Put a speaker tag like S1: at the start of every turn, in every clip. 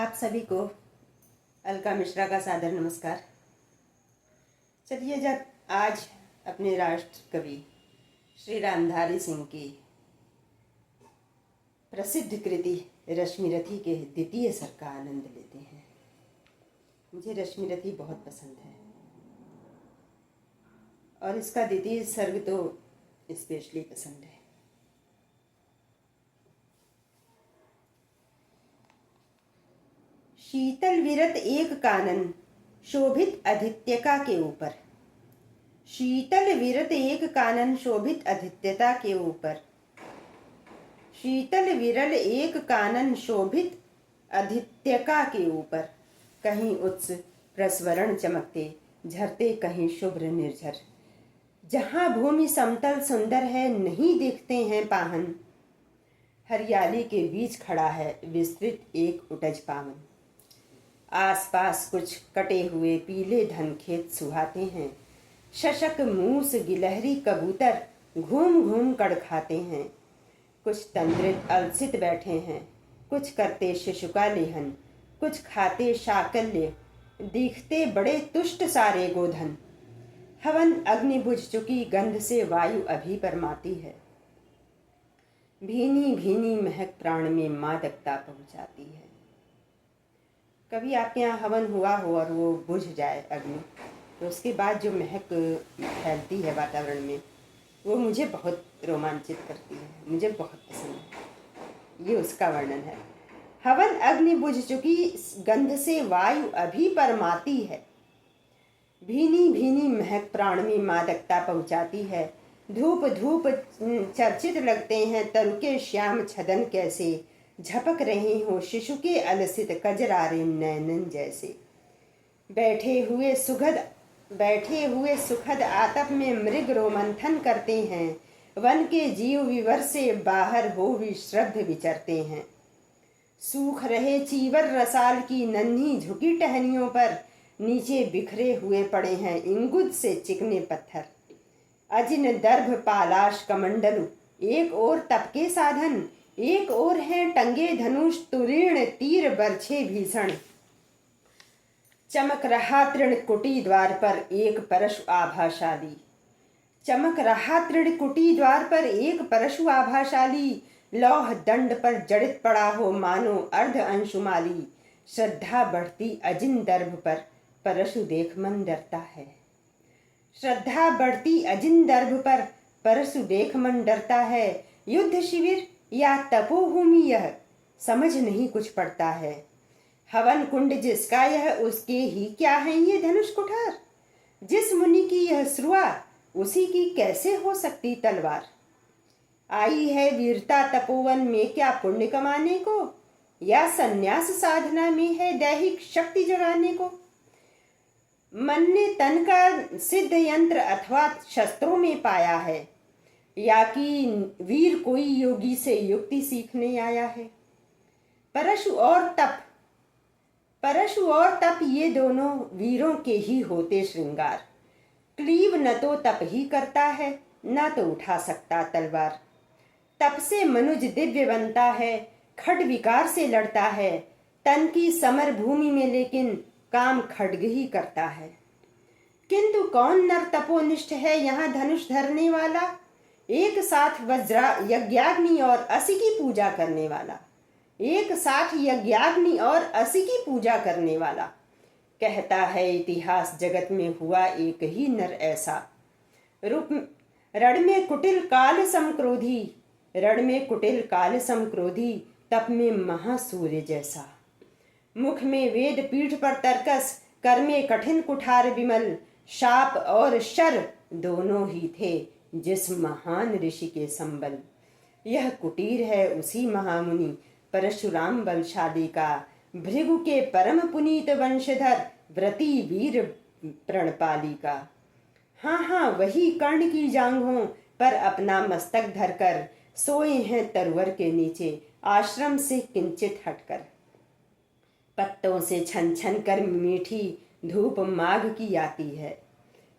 S1: आप सभी को अलका मिश्रा का सादर नमस्कार। चलिए जब आज अपने राष्ट्र कवि श्री रामधारी सिंह की प्रसिद्ध कृति रश्मिरथी के द्वितीय सर्ग का आनंद लेते हैं। मुझे रश्मिरथी बहुत पसंद है और इसका द्वितीय सर्ग तो स्पेशली पसंद है। शीतल विरत एक कानन शोभित आदित्यका के ऊपर, शीतल विरत एक कानन शोभित आदित्यता के ऊपर, शीतल विरल एक कानन शोभित आदित्यका के ऊपर, कहीं उत्स प्रस्वरण चमकते झरते कहीं शुभ्र निर्झर, जहाँ भूमि समतल सुंदर है नहीं दिखते हैं पाहन, हरियाली के बीच खड़ा है विस्तृत एक उटज पावन, आसपास कुछ कटे हुए पीले धन खेत सुहाते हैं, शशक मूस गिलहरी कबूतर घूम घूम कड़ खाते हैं, कुछ तंद्रित अलसित बैठे हैं, कुछ करते शिशुका लेहन, कुछ खाते शाकल्य, दिखते बड़े तुष्ट सारे गोधन, हवन अग्नि बुझ चुकी गंध से वायु अभी परमाती है, भीनी भीनी महक प्राण में मादकता पहुंचाती है। कभी आपके यहाँ हवन हुआ हो और वो बुझ जाए अग्नि, तो उसके बाद जो महक फैलती है वातावरण में, वो मुझे बहुत रोमांचित करती है, मुझे बहुत पसंद है। ये उसका वर्णन है। हवन अग्नि बुझ चुकी गंध से वायु अभी परमाती है, भीनी भीनी महक प्राण में मादकता पहुँचाती है, धूप धूप चर्चित लगते हैं तरुके श्याम छदन कैसे, झपक रहे हो शिशु के अलसित कजरारे नैनन जैसे, बैठे हुए सुखद आतप में मृग रोमंथन करते हैं, वन के जीव विवर से बाहर हो विश्रद्ध विचरते हैं, सूख रहे चीवर रसाल की नन्ही झुकी टहनियों पर नीचे बिखरे हुए पड़े हैं इंगुद से चिकने पत्थर, अजिन दर्भ पालाश कमंडलु, एक और तप के साधन, एक और हैं टंगे धनुष तुरीर्ण तीर बरछे भीषण, चमक रहा तृण कुटी द्वार पर एक परशु आभाशाली, चमक रहा तृण कुटी द्वार पर एक परशु आभाशाली, लौह दंड पर जड़ित पड़ा हो मानो अर्ध अंशुमाली, श्रद्धा बढ़ती अजिन दर्भ पर परशु देख मन डरता है, श्रद्धा बढ़ती अजिन दर्भ पर परशु देख मन डरता है, युद्ध शिविर या तपोभूमि यह समझ नहीं कुछ पड़ता है, हवन कुंड जिसका यह उसके ही क्या है ये धनुष कुठार, जिस मुनि की यह श्रुआ उसी की कैसे हो सकती तलवार, आई है वीरता तपोवन में क्या पुण्य कमाने को, या सन्यास साधना में है दैहिक शक्ति जगाने को, मन ने तन का सिद्ध यंत्र अथवा शस्त्रों में पाया है, या कि वीर कोई योगी से युक्ति सीखने आया है, परशु और तप ये दोनों वीरों के ही होते श्रृंगार, क्लीव न तो तप ही करता है न तो उठा सकता तलवार, तप से मनुज दिव्य बनता है, खड्ग विकार से लड़ता है, तन की समर भूमि में लेकिन काम खड्ग ही करता है, किंतु कौन नर तपोनिष्ठ है यहाँ धनुष धरने वाला, एक साथ वज्रा यज्ञाग्नि और असी की पूजा करने वाला, एक साथ यज्ञाग्नि और असी की पूजा करने वाला, कहता है इतिहास जगत में हुआ एक ही नर ऐसा, रूप रण में कुटिल काल समक्रोधी, तप में महासूर्य जैसा, मुख में वेद पीठ पर तर्कस, कर में कठिन कुठार विमल, शाप और शर दोनों ही थे जिस महान ऋषि के संबल, यह कुटीर है उसी महामुनि परशुराम बलशाली का, भृगु के परम पुनीत वंशधर व्रती वीर प्रणपाली का, हाँ वही कर्ण की जांघों पर अपना मस्तक धरकर सोए हैं तरवर के नीचे आश्रम से किंचित हटकर, पत्तों से छन छन कर मीठी धूप माघ की आती है,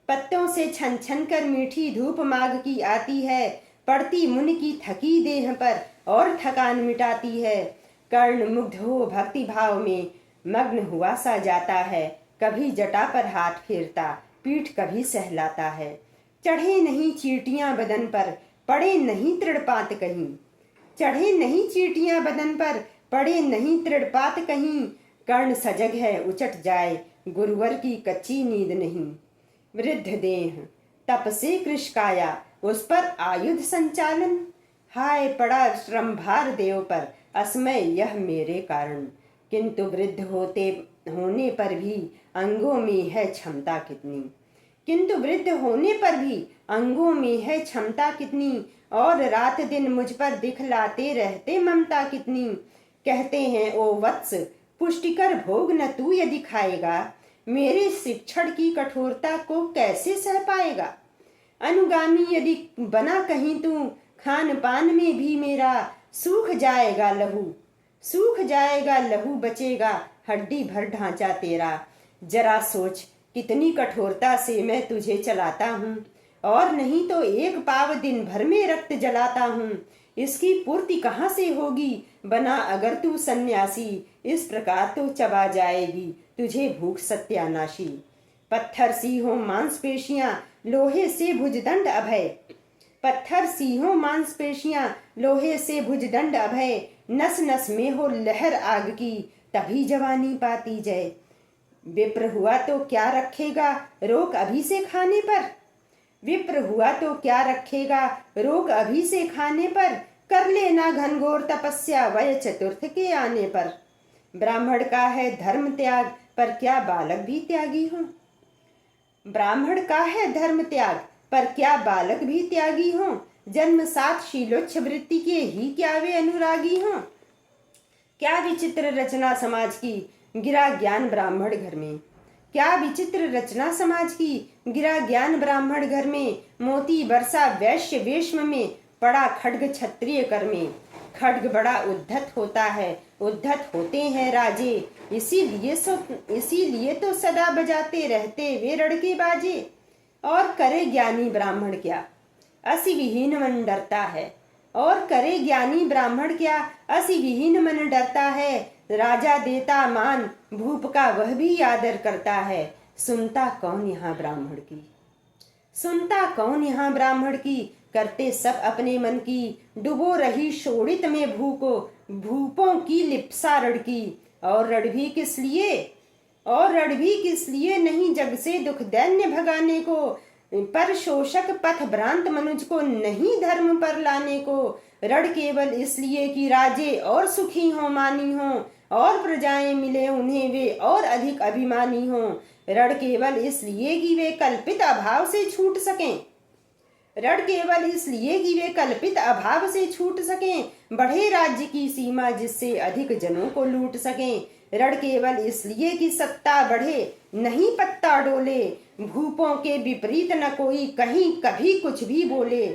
S1: पत्तों से छन छन कर मीठी धूप माघ की आती है, पड़ती मुनि की थकी देह पर और थकान मिटाती है, कर्ण मुग्ध हो भक्ति भाव में मग्न हुआ सा जाता है। कभी जटा पर हाथ फेरता, पीठ कभी सहलाता है। चढ़े नहीं चींटियां बदन पर, पड़े नहीं तृणपात कहीं। चढ़े नहीं चींटियां बदन पर, पड़े नहीं तृणपात कहीं। कर्ण सजग है उचट जाए, गुरुवर की कच्ची नींद नहीं। वृद्ध देह तप से कृश काया, उस पर आयुध संचालन। हाय पड़ा श्रम भार देव पर, असमय यह मेरे कारण। किंतु वृद्ध होने पर भी अंगों में है क्षमता कितनी। किंतु वृद्ध होने पर भी अंगों में है क्षमता कितनी। और रात दिन मुझ पर दिखलाते रहते ममता कितनी। कहते हैं ओ वत्स पुष्टिकर भोग न तू यदि खाएगा, मेरे शिक्षण की कठोरता को कैसे सह पाएगा। अनुगामी यदि बना कहीं तू, खान पान में भी मेरा सूख जाएगा लहू। सूख जाएगा लहू, बचेगा हड्डी भर ढांचा तेरा। जरा सोच कितनी कठोरता से मैं तुझे चलाता हूँ, और नहीं तो एक पाव दिन भर में रक्त जलाता हूँ। इसकी पूर्ति कहाँ से होगी बना अगर तू सन्यासी। इस प्रकार तो चबा जाएगी तुझे भूख सत्यानाशी। पत्थर सी हो मांसपेशियां, लोहे से भुजदंड अभय। पत्थर सी हो मांसपेशियां, लोहे से भुजदंड अभय। नस नस में हो लहर आग की, तभी जवानी पाती जय। विप्र हुआ तो क्या रखेगा रोक अभी से खाने पर। विप्र हुआ तो क्या रखेगा रोग अभी से खाने पर। कर लेना घनघोर तपस्या वय चतुर्थ के आने पर। ब्राह्मण का है धर्म त्याग, पर क्या बालक भी त्यागी हो। ब्राह्मण का है धर्म त्याग, पर क्या बालक भी त्यागी हो। जन्म साथ शीलोच्छ वृत्ति के ही क्या वे अनुरागी हो। क्या विचित्र रचना समाज की, गिरा ज्ञान ब्राह्मण घर में। क्या विचित्र रचना समाज की, गिरा ज्ञान ब्राह्मण घर में। मोती बरसा वैश्य वेश्म में, पड़ा खड्ग क्षत्रिय कर में। खड्ग बड़ा उद्धत होता है, उद्धत होते हैं राजे। इसीलिए तो सदा बजाते रहते वे रड़के बाजे। और करे ज्ञानी ब्राह्मण क्या, असी विहीन मन डरता है। और करे ज्ञानी ब्राह्मण क्या, असी विहीन मन डरता है। राजा देता मान, भूप का वह भी आदर करता है। सुनता कौन यहाँ ब्राह्मण की, सुनता कौन यहाँ ब्राह्मण की। करते सब अपने मन की, डुबो रही शोणित में भूको। भूपों की लिप्सा रड़ की, और रड़ भी किस लिए, और रड़ भी किस लिए नहीं जग से दुख दैन्य भगाने को। पर शोषक पथ भ्रांत मनुज को नहीं धर्म पर लाने को। रड़ केवल इसलिए कि राजे और सुखी हो मानी हो, और प्रजाएं मिले उन्हें वे और अधिक अभिमानी हो। रड़ केवल इसलिए कि वे कल्पित अभाव से छूट सकें। रड़ केवल इसलिए कि वे कल्पित अभाव से छूट सकें। बढ़े राज्य की सीमा जिससे अधिक जनों को लूट सकें। रड़ केवल इसलिए कि सत्ता बढ़े, नहीं पत्ता डोले। भूपों के विपरीत न कोई कहीं कभी कुछ भी बोले।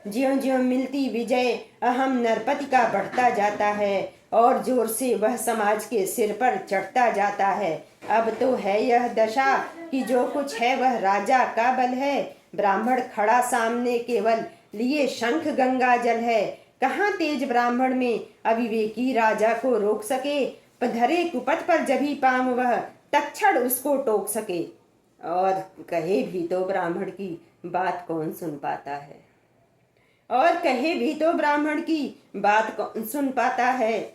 S1: ज्यों ज्यों मिलती विजय अहम नरपति का बढ़ता जाता है, और जोर से वह समाज के सिर पर चढ़ता जाता है। अब तो है यह दशा कि जो कुछ है वह राजा का बल है। ब्राह्मण खड़ा सामने केवल लिए शंख गंगा जल है। कहाँ तेज ब्राह्मण में अविवेकी राजा को रोक सके। पधरे कुपथ पर जभी पाम वह, तक्षण उसको टोक सके। और कहे भी तो ब्राह्मण की बात कौन सुन पाता है। और कहे भी तो ब्राह्मण की बात कौन सुन पाता है।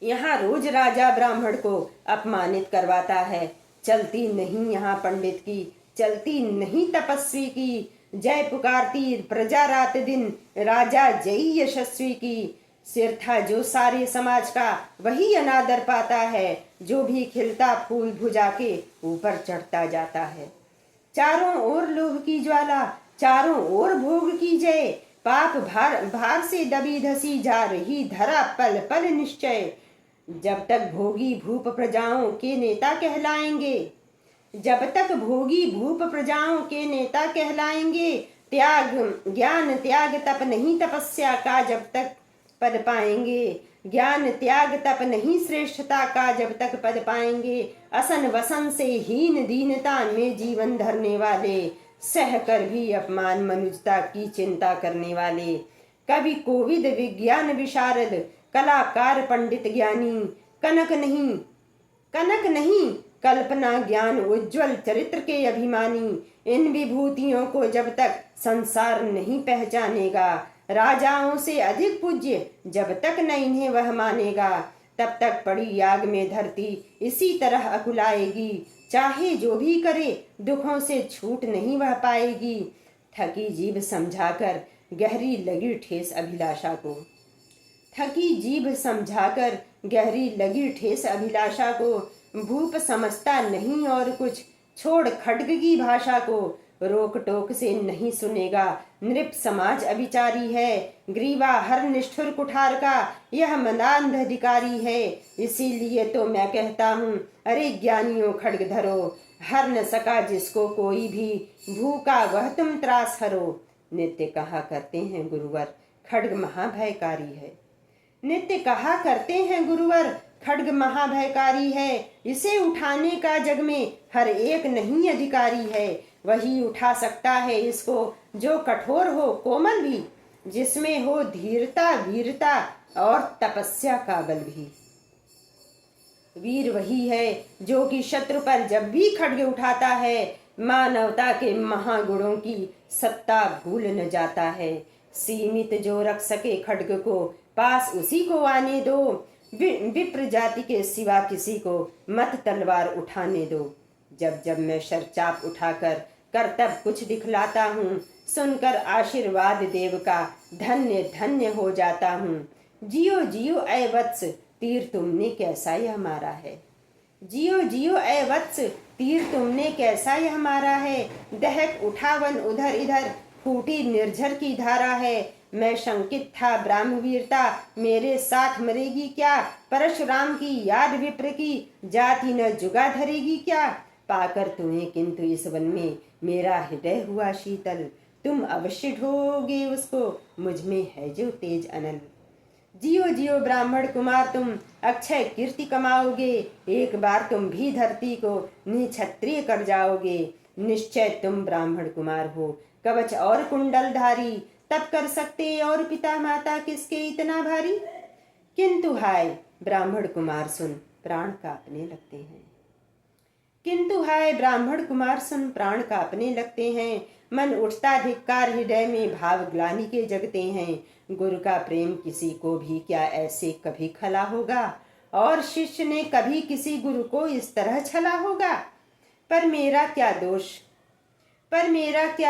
S1: यहाँ रोज राजा ब्राह्मण को अपमानित करवाता है। चलती नहीं यहाँ पंडित की, चलती नहीं तपस्वी की। जय पुकारती प्रजा रात दिन, राजा जय यशस्वी की। सिर था जो सारे समाज का, वही अनादर पाता है। जो भी खिलता फूल भुजा के ऊपर चढ़ता जाता है। चारों ओर लोभ की ज्वाला, चारों ओर भोग की जय। पाप भार से दबी धसी जा रही धरा पल पल निश्चय। जब तक भोगी भूप प्रजाओं के नेता कहलाएंगे, जब तक भोगी भूप प्रजाओं के नेता कहलाएंगे। त्याग ज्ञान त्याग तप नहीं तपस्या का जब तक पद पाएंगे। ज्ञान त्याग तप नहीं श्रेष्ठता का जब तक पद पाएंगे। असन वसन से हीन दीनता में जीवन धरने वाले, सह कर भी अपमान मनुजता की चिंता करने वाले। कवि कोविद विज्ञान विशारद, कलाकार पंडित ज्ञानी, कनक नहीं कल्पना ज्ञान उज्ज्वल चरित्र के अभिमानी। इन विभूतियों को जब तक संसार नहीं पहचानेगा, राजाओं से अधिक पूज्य जब तक न इन्हें वह मानेगा, तब तक पड़ी याग में धरती इसी तरह अकुलाएगी। चाहे जो भी करे दुखों से छूट नहीं वह पाएगी। थकी जीभ समझाकर गहरी लगी ठेस अभिलाषा को, थकी जीभ समझाकर गहरी लगी ठेस अभिलाषा को। भूप समझता नहीं और कुछ, छोड़ खड्ग की भाषा को। रोक टोक से नहीं सुनेगा, नृप समाज अभिचारी है। ग्रीवा हर निष्ठुर कुठार का यह मदांध अधिकारी है। इसीलिए तो मैं कहता हूँ, अरे ज्ञानियों खड्ग धरो, हर न सका जिसको कोई भी, भूखा वह तुम त्रास हरो। नित्य कहा करते हैं गुरुवर, खड्ग महाभयकारी है। नित्य कहा करते हैं गुरुवर, खड्ग महाभयकारी है। इसे उठाने का जग में हर एक नहीं अधिकारी है। वही उठा सकता है इसको जो कठोर हो कोमल भी, जिसमें हो धीरता वीरता और तपस्या का बल भी। वीर वही है जो कि शत्रु पर जब भी खड्ग उठाता है, मानवता के महागुणों की सत्ता भूल न जाता है। सीमित जो रख सके खड्ग को, पास उसी को आने दो। विप्र जाति के सिवा किसी को मत तलवार उठाने दो। जब जब मैं शरचाप उठाकर करतब कुछ दिखलाता हूँ, सुनकर आशीर्वाद देव का धन्य धन्य हो जाता हूँ। जियो जियो ऐ वत्स, तीर तुमने कैसा यह मारा है। जियो जियो ऐ वत्स, तीर तुमने कैसा यह मारा है। दहक उठा वन उधर इधर, फूटी निर्झर की धारा है। मैं शंकित था ब्राह्मवीरता मेरे साथ मरेगी क्या। परशुराम की याद विप्र की, जाति न जुगा धरेगी क्या। पाकर तुम्हें किंतु इस वन में मेरा हृदय हुआ शीतल। तुम अवश्य ढोगे उसको, मुझ में है जो तेज अनल। जियो जियो ब्राह्मण कुमार, तुम अक्षय कीर्ति कमाओगे। एक बार तुम भी धरती को निक्षत्रिय कर जाओगे। निश्चय तुम ब्राह्मण कुमार हो, कवच और कुंडल धारी। तब कर सकते और पिता माता किसके इतना भारी। किंतु हाय ब्राह्मण कुमार सुन, प्राण कांपने लगते हैं। किंतु हाय ब्राह्मण कुमार सुन, प्राण कांपने लगते हैं। मन उठता धिक्कार, हृदय में भाव ग्लानि के जगते हैं। गुरु का प्रेम किसी को भी क्या ऐसे कभी खला होगा, और शिष्य ने कभी किसी गुरु को इस तरह छला होगा। पर मेरा क्या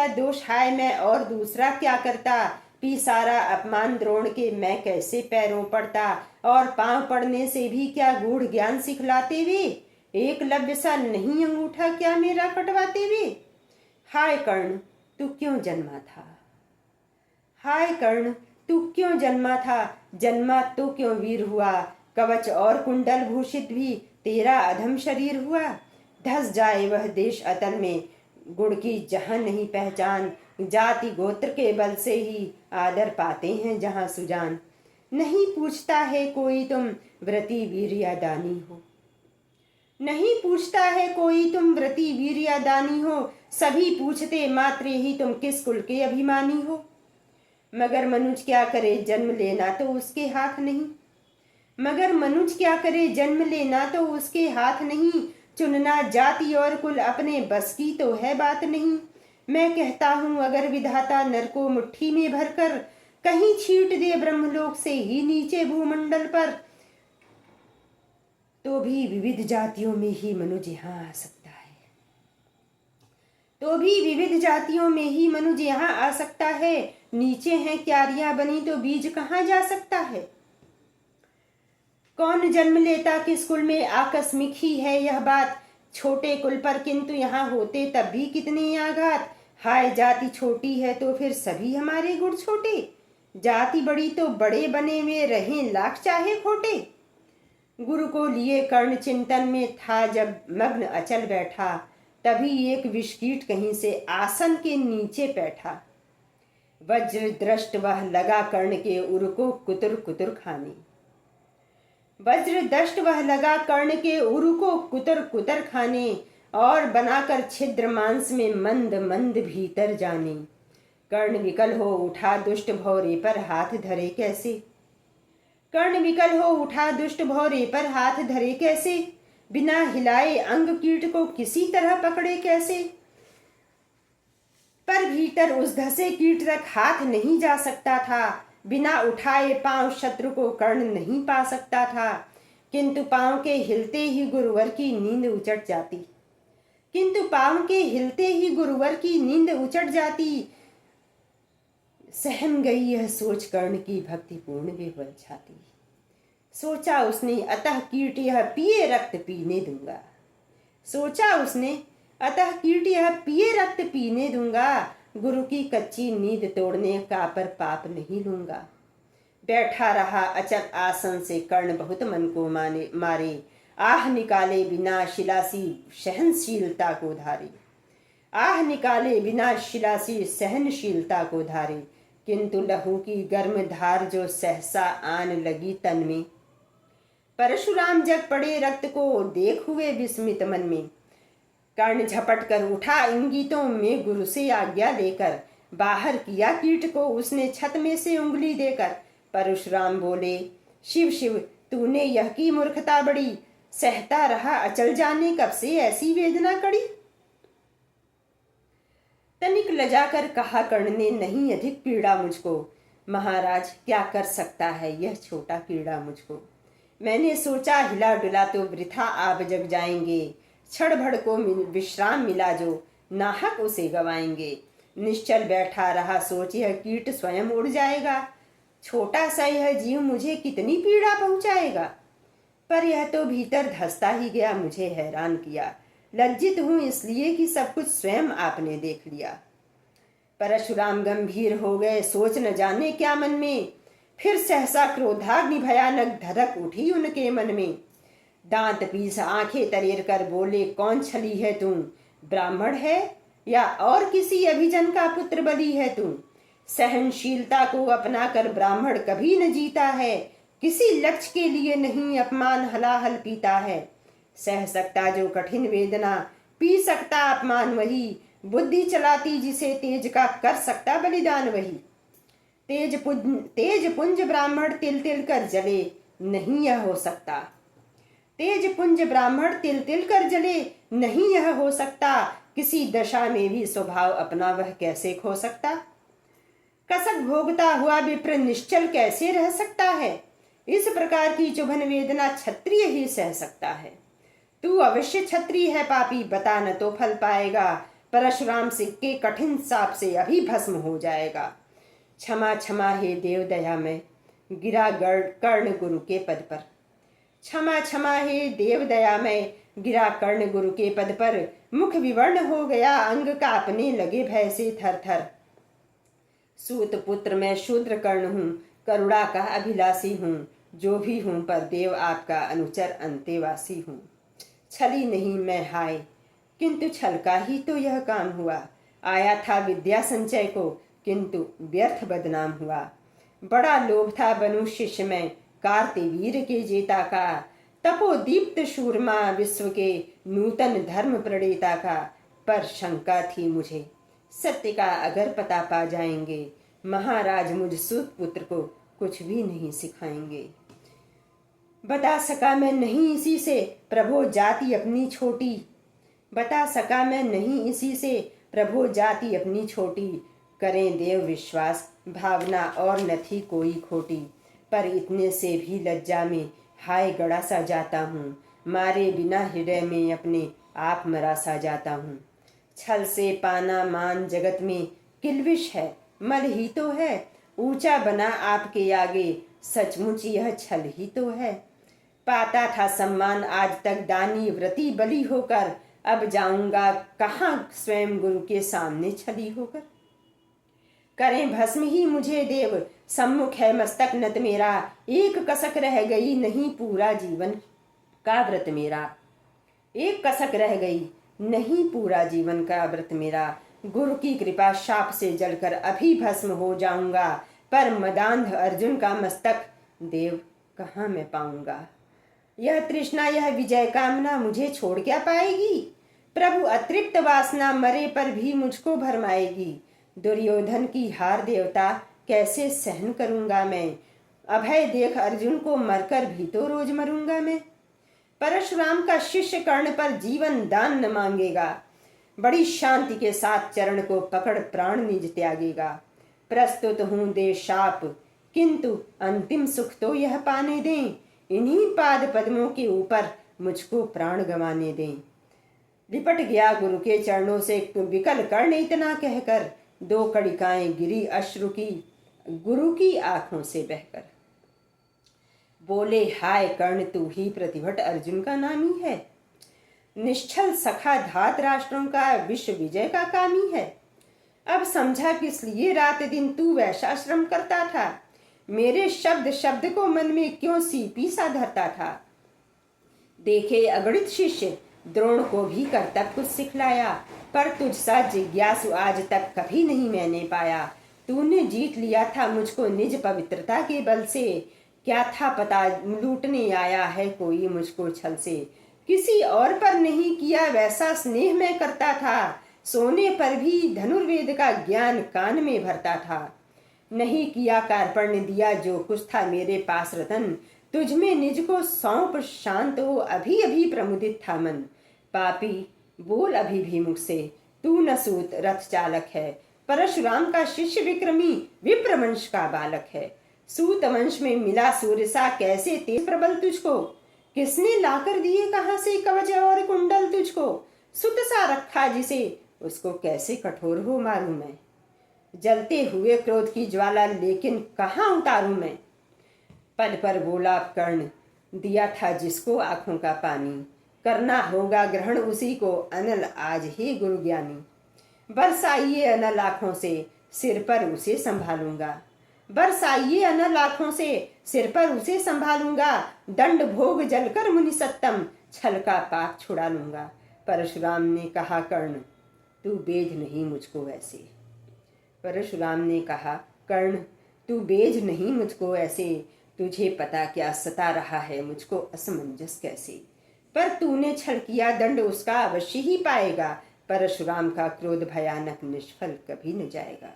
S1: दोष, हाय मैं और दूसरा क्या करता। पी सारा अपमान द्रोण के मैं कैसे पैरों पड़ता, और पांव पड़ने से भी क्या गूढ़ ज्ञान सिखलाते वे। एकलव्य सा नहीं अंगूठा क्या मेरा कटवाते वे। हाय कर्ण तू क्यों जन्मा था, हाय कर्ण तू क्यों जन्मा था। जन्मा तो क्यों वीर हुआ, कवच और कुंडल भूषित भी तेरा अधम शरीर हुआ। धस जाए वह देश अतल में, गुण की जहां नहीं पहचान। जाति गोत्र के बल से ही आदर पाते हैं जहां सुजान। नहीं पूछता है कोई तुम व्रती वीर या दानी हो, नहीं पूछता है कोई तुम व्रती वीर या दानी हो। सभी पूछते मात्र ही तुम किस कुल के अभिमानी हो। मगर मनुज क्या करे जन्म लेना तो उसके हाथ नहीं, मगर मनुज क्या करे जन्म लेना तो उसके हाथ नहीं। चुनना जाति और कुल अपने बस की तो है बात नहीं। मैं कहता हूँ अगर विधाता नर को मुट्ठी में भरकर कहीं छीट दे ब्रह्मलोक से ही नीचे भूमंडल पर, तो भी विविध जातियों में ही मनुज यहाँ आ सकता है, तो भी विविध जातियों में ही मनुज यहाँ आ सकता है। नीचे हैं क्यारियां बनी तो बीज कहाँ जा सकता है। कौन जन्म लेता किस कुल में आकस्मिक ही है यह बात। छोटे कुल पर किंतु यहाँ होते तब भी कितने आघात। हाय जाति छोटी है तो फिर सभी हमारे गुण छोटे। जाति बड़ी तो बड़े बने हुए रहें लाख चाहे खोटे। गुरु को लिए कर्ण चिंतन में था जब मग्न अचल बैठा, तभी एक विषकीट कहीं से आसन के नीचे बैठा। वज्र दृष्ट वह लगा कर्ण के उर को कुतुर कुतुर खाने। वज्र दष्ट वह लगा कर्ण के उरु को कुतर कुतर खाने, और बनाकर छिद्र मांस में मंद मंद भीतर जाने। कर्ण विकल हो उठा दुष्ट भौरे पर हाथ धरे कैसे। कर्ण विकल हो उठा दुष्ट भौरे पर हाथ धरे कैसे, बिना हिलाए अंग कीट को किसी तरह पकड़े कैसे। पर भीतर उस धसे कीट तक हाथ नहीं जा सकता था, बिना उठाए पांव शत्रु को कर्ण नहीं पा सकता था। किंतु पांव के हिलते ही गुरुवर की नींद उचट जाती, किंतु पांव के हिलते ही गुरुवर की नींद उचट जाती। सहम गई यह सोच कर्ण की भक्ति पूर्ण विह्वल छाती। सोचा उसने अतः कीट यह पिए रक्त पीने दूंगा, सोचा उसने अतः कीट यह पिए रक्त पीने दूंगा। गुरु की कच्ची नींद तोड़ने का पर पाप नहीं लूंगा। बैठा रहा अचल आसन से कर्ण बहुत मन को मारे, आह निकाले बिना शिलासी सहनशीलता को धारे, आह निकाले बिना शिलासी सहनशीलता को धारे। किंतु लहू की गर्म धार जो सहसा आन लगी तन में, परशुराम जग पड़े रक्त को देख हुए विस्मित मन में। कर्ण झपट कर उठा इंगितों में गुरु से आज्ञा लेकर, बाहर किया कीट को उसने छत में से उंगली देकर। परशुराम बोले, शिव शिव तूने यह की मूर्खता बड़ी, सहता रहा अचल जाने कब से ऐसी वेदना कड़ी। तनिक लजाकर कहा कर्ण ने, नहीं अधिक पीड़ा मुझको, महाराज क्या कर सकता है यह छोटा कीड़ा मुझको। मैंने सोचा हिला डुला तो वृथा आप जग जाएंगे, क्षण भर को विश्राम मिला जो नाहक उसे गवाएंगे। निश्चल बैठा रहा सोच यह कीट स्वयं उड़ जाएगा, छोटा सा यह जीव मुझे कितनी पीड़ा पहुंचाएगा। पर यह तो भीतर धंसता ही गया, मुझे हैरान किया। लज्जित हूं इसलिए कि सब कुछ स्वयं आपने देख लिया। परशुराम गंभीर हो गए, सोच न जाने क्या मन में। फिर सहसा क्रोधाग्नि भयानक धधक उठी उनके मन में। दांत पीस आंखें तरेर कर बोले, कौन छली है तू, ब्राह्मण है या और किसी अभिजन का पुत्र बलि है तू। सहनशीलता को अपना कर ब्राह्मण कभी न जीता है, किसी लक्ष्य के लिए नहीं अपमान हलाहल पीता है। सह सकता जो कठिन वेदना, पी सकता अपमान वही, बुद्धि चलाती जिसे तेज का कर सकता बलिदान वही। तेज पुंज ब्राह्मण तिल तिल कर जले, नहीं यह हो सकता। तेज पुंज ब्राह्मण तिल तिल कर जले, नहीं यह हो सकता। किसी दशा में भी स्वभाव अपना वह कैसे खो सकता। कसक भोगता हुआ विप्र निश्चल कैसे रह सकता है। इस प्रकार की चुभन वेदना क्षत्रिय ही सह सकता है। तू अवश्य क्षत्रिय है पापी, बता न तो फल पाएगा। परशुराम के कठिन साप से अभी भस्म हो जाएगा। क्षमा क्षमा हे देव दया में गिरा कर्ण गुरु के पद पर। क्षमा क्षमा हे देव दया में गिरा कर्ण गुरु के पद पर। मुख विवर्ण हो गया, अंग कांपने लगे भय से थर थर। सूत पुत्र मैं शूद्र कर्ण हूँ, करुणा का अभिलाषी हूँ। जो भी हूँ पर देव आपका अनुचर अंतेवासी हूँ। छली नहीं मैं हाय, किंतु छल का ही तो यह काम हुआ। आया था विद्या संचय को, किंतु व्यर्थ बदनाम हुआ। बड़ा लोभ था बनूं शिष्य में, कार्तिवीर के जेता का। तपोदीप्त शूरमा विश्व के, नूतन धर्म प्रणेता का। पर शंका थी मुझे, सत्य का अगर पता पा जाएंगे, महाराज मुझ सूत पुत्र को कुछ भी नहीं सिखाएंगे। बता सका मैं नहीं इसी से प्रभो जाति अपनी छोटी। बता सका मैं नहीं इसी से प्रभो जाति अपनी छोटी। करें देव विश्वास भावना और न थी कोई खोटी। पर इतने से भी लज्जा में हाय गड़ा सा जाता हूँ। मारे बिना हृदय में अपने आप मरा सा जाता हूँ। छल से पाना मान जगत में किलविश है, मल ही तो है। ऊंचा बना आपके आगे, सचमुच यह छल ही तो है। पाता था सम्मान आज तक दानी व्रती बलि होकर। अब जाऊंगा कहाँ स्वयं गुरु के सामने छली होकर। करें भस्म ही मुझे देव, सम्मुख है मस्तक नत मेरा। एक कसक रह गई नहीं पूरा जीवन का व्रत मेरा। एक कसक रह गई नहीं पूरा जीवन का व्रत मेरा। गुरु की कृपा शाप से जलकर अभी भस्म हो जाऊंगा। पर मदांध अर्जुन का मस्तक देव कहाँ मैं पाऊंगा। यह तृष्णा यह विजय कामना मुझे छोड़ क्या पाएगी। प्रभु अतृप्त वासना मरे पर भी मुझको भरमाएगी। दुर्योधन की हार देवता कैसे सहन करूंगा मैं। अभय देख अर्जुन को, मरकर भी तो रोज मरूंगा मैं। परशुराम का शिष्य कर्ण पर जीवन दान न मांगेगा, बड़ी शांति के साथ चरण को पकड़ प्राण निज त्यागेगा। प्रस्तुत हूं दे शाप, किंतु अंतिम सुख तो यह पाने दें, इन्हीं पाद पद्मों के ऊपर मुझको प्राण गंवाने दें। लिपट गया गुरु के चरणों से विकल कर्ण इतना कहकर, दो कड़िकाएं गिरी अश्रु की गुरु की आंखों से बहकर। बोले हाय कर्ण, तू ही प्रतिभट अर्जुन का नामी है, निश्चल सखा धात राष्ट्रों का विश्व विजय का कामी है। अब समझा किस लिए रात दिन तू वैसा श्रम करता था, मेरे शब्द शब्द को मन में क्यों सीपी सा धरता था। देखे अगणित शिष्य द्रोण को भी करतब कुछ सिखलाया, पर तुझ सा जिज्ञासु आज तक कभी नहीं मैंने पाया। तूने जीत लिया था मुझको निज पवित्रता के बल से, क्या था पता लूटने आया है कोई मुझको छल से। किसी और पर नहीं किया वैसा स्नेह मैं करता था, सोने पर भी धनुर्वेद का ज्ञान कान में भरता था। नहीं किया कार्पण्य दिया जो कुछ था मेरे पास रतन, तुझ में निज को सौंप शांत हो अभी अभी प्रमुदित था मन। पापी बोल अभी भी मुझसे, तू न सूत रथ चालक है, परशुराम का शिष्य विक्रमी विप्रवंश का बालक है। सूत वंश में मिला सूर्य सा कैसे तेज प्रबल तुझको, किसने लाकर दिए कहां से कवच और कुंडल तुझको। सुत सा रखा जिसे उसको कैसे कठोर हो मारूं मैं, जलते हुए क्रोध की ज्वाला लेकिन कहाँ उतारूं मैं। पल पर बोला कर्ण, दिया था जिसको आंखों का पानी, करना होगा ग्रहण उसी को अनल आज ही गुरु ज्ञानी। बरसाइए अनल आंखों से सिर पर उसे संभालूंगा, बरसाइए अनल आंखों से सिर पर उसे संभालूंगा। दंड भोग जलकर मुनि सत्तम, छल का पाप छुड़ा लूंगा। परशुराम ने कहा कर्ण, तू बेज नहीं मुझको ऐसे। परशुराम ने कहा कर्ण, तू बेज नहीं मुझको ऐसे, तुझे पता क्या सता रहा है मुझको असमंजस कैसे। पर तूने छल किया दंड उसका अवश्य ही पाएगा, परशुराम का क्रोध भयानक निष्फल कभी न जाएगा।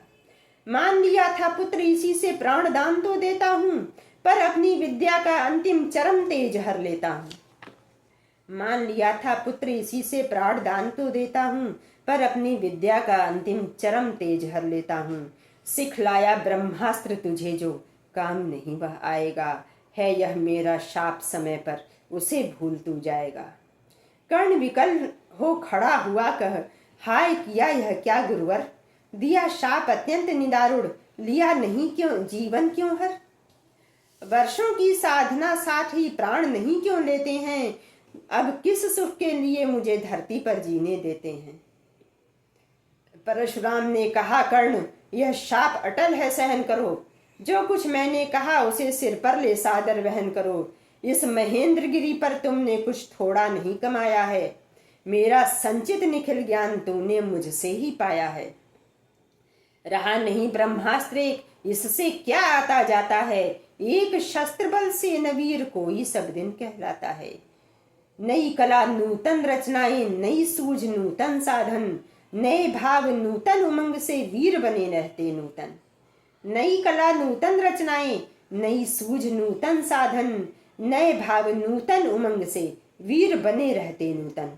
S1: मान लिया था पुत्र इसी से प्राण दान तो देता हूँ, पर अपनी विद्या का अंतिम चरम तेज हर लेता हूँ। मान लिया था पुत्र इसी से प्राण दान तो देता हूँ, पर अपनी विद्या का अंतिम चरम तेज हर लेता हूँ। सिखलाया ब्रह्मास्त्र तुझे जो काम नहीं वह आएगा, है यह मेरा शाप समय पर उसे भूल तू जाएगा। कर्ण विकल हो खड़ा हुआ कह, हाय किया यह क्या गुरुवर, दिया शाप अत्यंत निदारुण, लिया नहीं क्यों जीवन क्यों हर। वर्षों की साधना साथ ही प्राण नहीं क्यों लेते हैं, अब किस सुख के लिए मुझे धरती पर जीने देते हैं। परशुराम ने कहा कर्ण, यह शाप अटल है सहन करो, जो कुछ मैंने कहा उसे सिर पर ले सादर वहन करो। इस महेंद्रगिरी पर तुमने कुछ थोड़ा नहीं कमाया है, मेरा संचित निखिल ज्ञान तूने मुझसे ही पाया है। रहा नहीं ब्रह्मास्त्र एक, इससे क्या आता जाता है, एक शस्त्र बल से नवीर कोई सब दिन कहलाता है। नई कला नूतन रचनाएं, नई सूझ नूतन साधन, नए भाव नूतन उमंग से वीर बने रहते नूतन। नई कला नूतन रचनाएं, नई सूझ नूतन साधन, नए भाव नूतन उमंग से वीर बने रहते नूतन।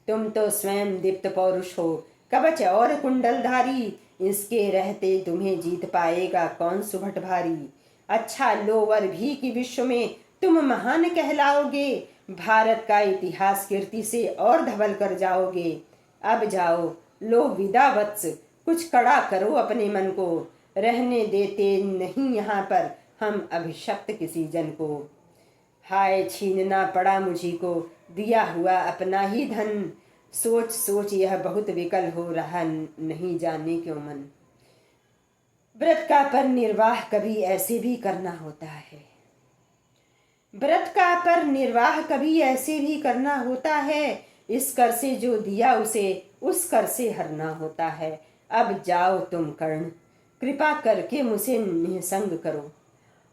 S1: तुम तो स्वयं दीप्त पौरुष हो, कवच और कुंडलधारी, इसके रहते तुम्हें जीत पाएगा कौन सुभट भारी। अच्छा लोवर भी कि विश्व में तुम महान कहलाओगे, भारत का इतिहास कीर्ति से और धवल कर जाओगे। अब जाओ लो विदा वत्स, कुछ कड़ा करो अपने मन को, रहने देते नहीं यहाँ पर हम अभिशप्त किसी जन को। हाय छीनना पड़ा मुझी को दिया हुआ अपना ही धन, सोच सोच यह बहुत विकल हो रहा नहीं जाने क्यों मन। व्रत का पर निर्वाह कभी ऐसे भी करना होता है, व्रत का पर निर्वाह कभी ऐसे भी करना होता है, इस कर से जो दिया उसे उस कर से हरना होता है। अब जाओ तुम कर्ण कृपा करके मुझे निसंग करो,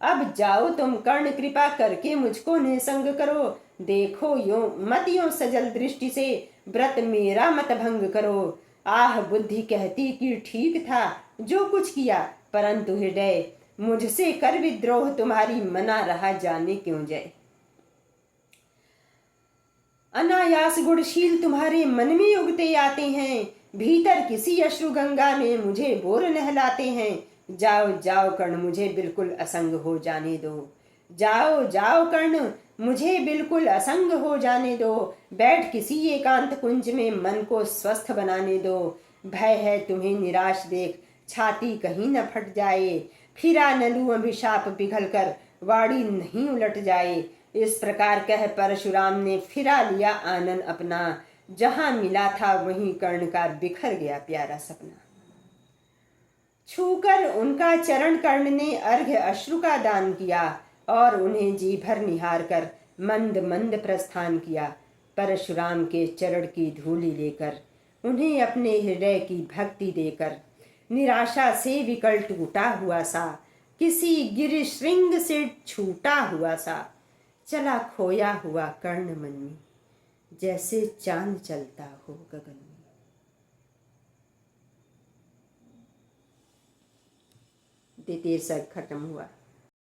S1: अब जाओ तुम कर्ण कृपा करके मुझको निसंग करो। देखो यो मत यो सजल दृष्टि से व्रत मेरा मत भंग करो। आह बुद्धि कहती कि ठीक था जो कुछ किया, परंतु हृदय मुझसे कर विद्रोह तुम्हारी मना रहा जाने क्यों जय। अनायास गुणशील तुम्हारे मन में उगते आते हैं, भीतर किसी अश्रु गंगा में मुझे बोर नहलाते हैं। जाओ जाओ कर्ण मुझे बिल्कुल असंग हो जाने दो, जाओ जाओ कर्ण मुझे बिल्कुल असंग हो जाने दो। बैठ किसी एकांत कुंज में मन को स्वस्थ बनाने दो। भय है तुम्हें निराश देख छाती कहीं न फट जाए, फिरा न लूं अभिशाप पिघल कर वाड़ी नहीं उलट जाए। इस प्रकार कह परशुराम ने फिरा लिया आनन अपना, जहां मिला था वहीं कर्ण का बिखर गया प्यारा सपना। छूकर उनका चरण कर्ण ने अर्घ्य अश्रु का दान किया, और उन्हें जी भर निहार कर मंद मंद प्रस्थान किया। परशुराम के चरण की धूलि लेकर, उन्हें अपने हृदय की भक्ति देकर, निराशा से विकल टूटा हुआ सा, किसी गिर श्रृंग से छूटा हुआ सा, चला खोया हुआ कर्ण मन में, जैसे चांद चलता हो गगन में। द्वितीय सर्ग खत्म हुआ।